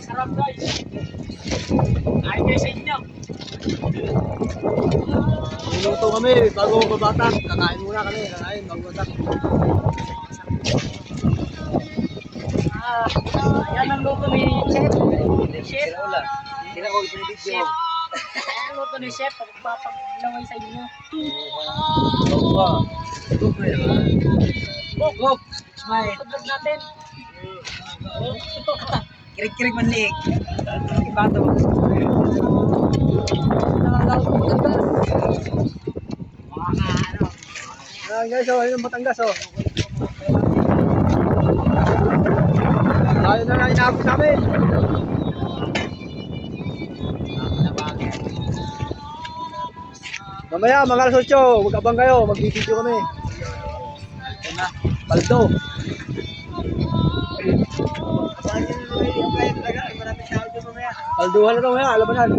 Sarap guys. Ay guys sa inyo. Niluto kami bago babatak. Kakain muna kami. Kakain bago babatak. Yan ang luto ni Chef. Chef. Tinakol pinibigyo. Chef. Ang luto ni Chef. Pagpapaglaway sa inyo. Go! Smile. Paglag natin. Kirig-kirig manlik. Ibato. Guys, oh, ayun ang Batangas, oh. Ayun na lang inabot namin. Mamaya, mga alas 8, mag-abang kayo, mag-video kami. Paldo. Palduhan na daw, alam mo yan.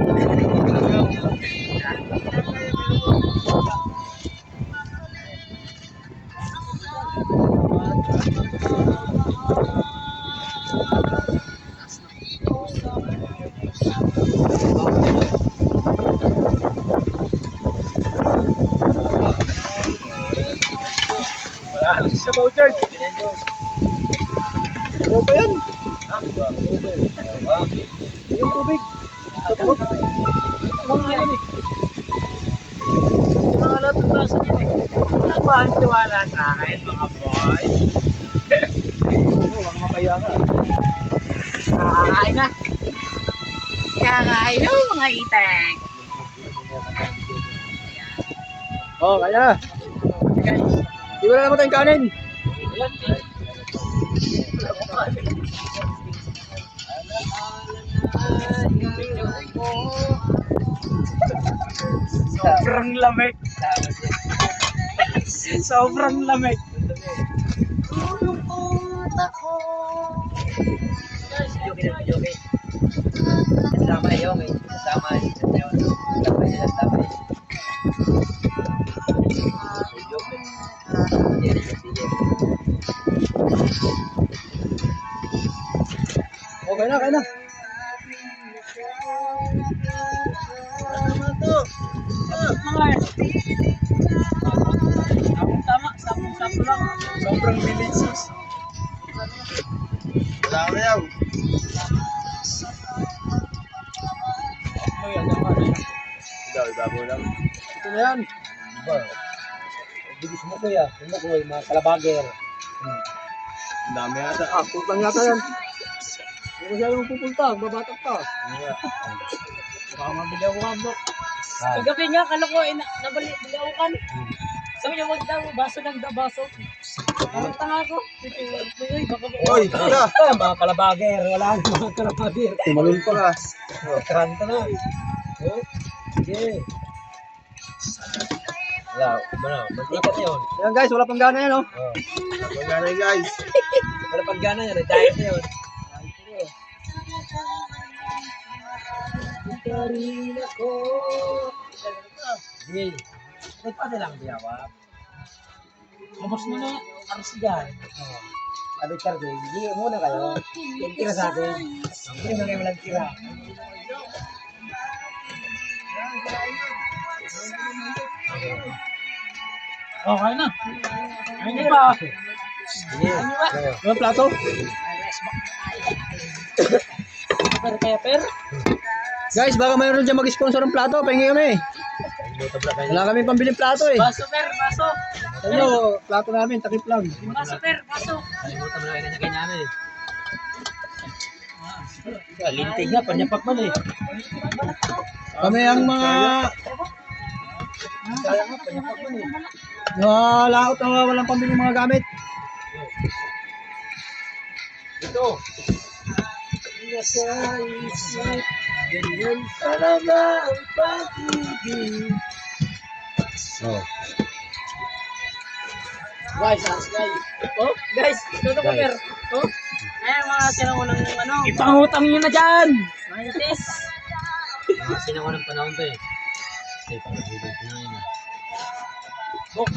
Sa voucher. Ano ba yan? Yung tubig. Tapos. Mga yan eh. Mga luto na sa inyo. Ang bahal tiwala sa akin mga boy. Huwag mapaya ka. Kakain na. Kakain na mga itek. Oh, kaya. Di ba na naman tayong kanin? Sobrang lamig. Sobrang lamig. Joke. Kasama yun, eh. Kasama yun. Kasama yun. Okay na, kaya na. Tama, sakto lang. Sobrang delicious. Wala ko yaw. Ibabaw lang. Ito na yan. Diba? Bilis mo kuya. Ano ko yung mga kalabager. Ang dami yata. Putang yata yan. Hindi ko siya yung pupunta. Babatak pa. Baka mabili ako hambok. Kagabi nga, kala ko, nabili ako kan. Sabi niya, wag daw, baso lang daw, baso. Ang tanga ko. Oy, kuya. Mga kalabager, wala nang mga kalabager. Tumalun pa ka. Karanta na. Oh, sige. Wala, mantikat yun. Ayan guys, wala pang gana yan oh. Oh, Wala gana yan guys. wala pang gana yan, diet na yun. Karin ako. Sige, nagpate lang biyawa. Labas mo na. Aras dyan. Sabi Cardo, hindi muna kayo. Yung tira sa atin. Hindi na kayo walang tira. Okay na. Ayun pa. Sige. Walang plato? Pepper. Guys, baka mayroon dyan mag-sponsor ng plato. Pahingi kami. Wala kami pambiling plato eh. Baso, baso. Ano, plato namin, takip lang. Baso, baso. Kalimutan mo na kayo na kanya namin. Lintig nga, panyapak man eh. Kami ang mga... Kaya nga, panyapak man eh. laot na walang pambiling mga gamit. Ito. Nasa isip, ganyan talaga ang pag-ibig. Oh. Guys, oh, guys, ito ko per. Oh, ayan mga sinangunang ano. Ipangutang nyo na dyan. Mga itis. Sinako ng panahon to eh. Kasi pag-ibig na yun. Bok,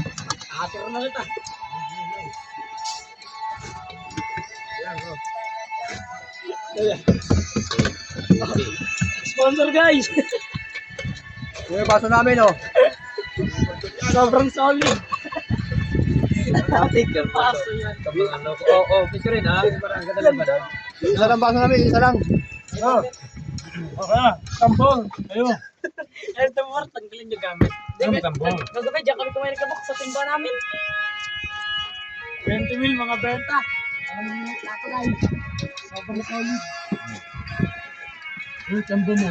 atir na kita. Sponsor guys. Yung baso namin, oh. Sobrang solid. Atik yung paso yan. Picture rin, ha? Parang ganda lang ba na? Isa lang baso namin, isa lang. Oh. Okay, tambol. Ayo. Ito mo, tanggalin yung gamit. Ano tambol? Kagabi, diyan kami kumain kabok sa timba namin. 20 mil mga benta. Ang lato guys. Sobrang solid. Tambol mo.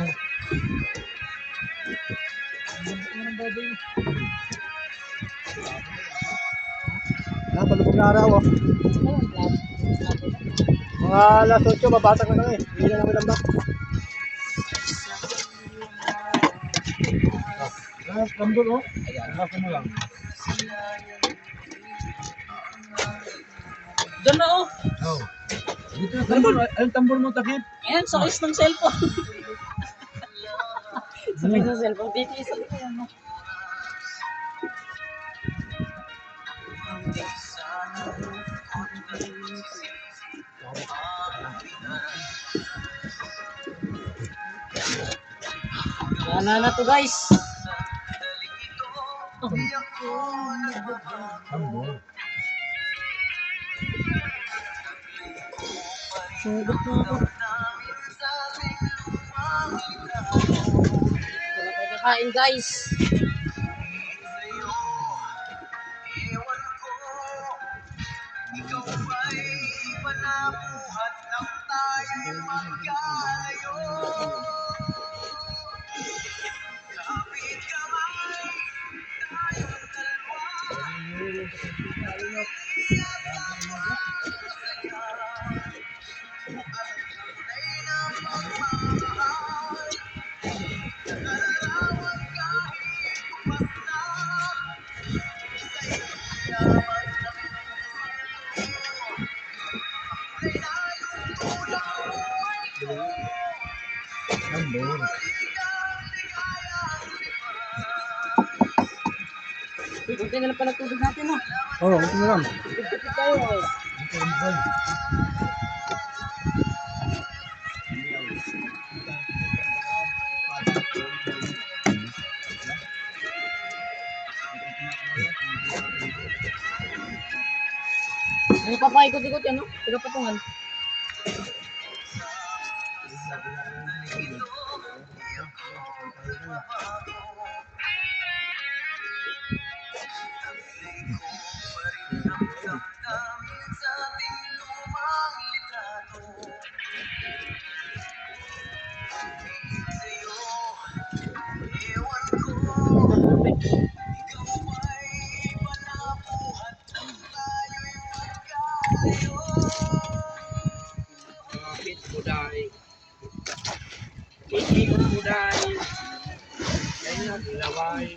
Palubog na araw, oh. Mga alas 8, mabasag na kami. Hindi na namin lambak. Tambol, oh. Ayan, mo lang. Doon na oh. Oh. Dito na tambol. Ayun tambol mo takip. Ayan, sakis ng cellphone. Sakis ng cellphone. Dito isa ko yan. No? Wala na to guys. Tambol. Sugot na ako. Wala tayo kakain guys. Tambol. Kunti na lang pala tubig natin no. Oh, ito na lang. Tipid tayo guys. Tambol. May papaikot-ikot yan no. Pinapatungan. Kapit buday. Ikot buday. Kaya naglaway.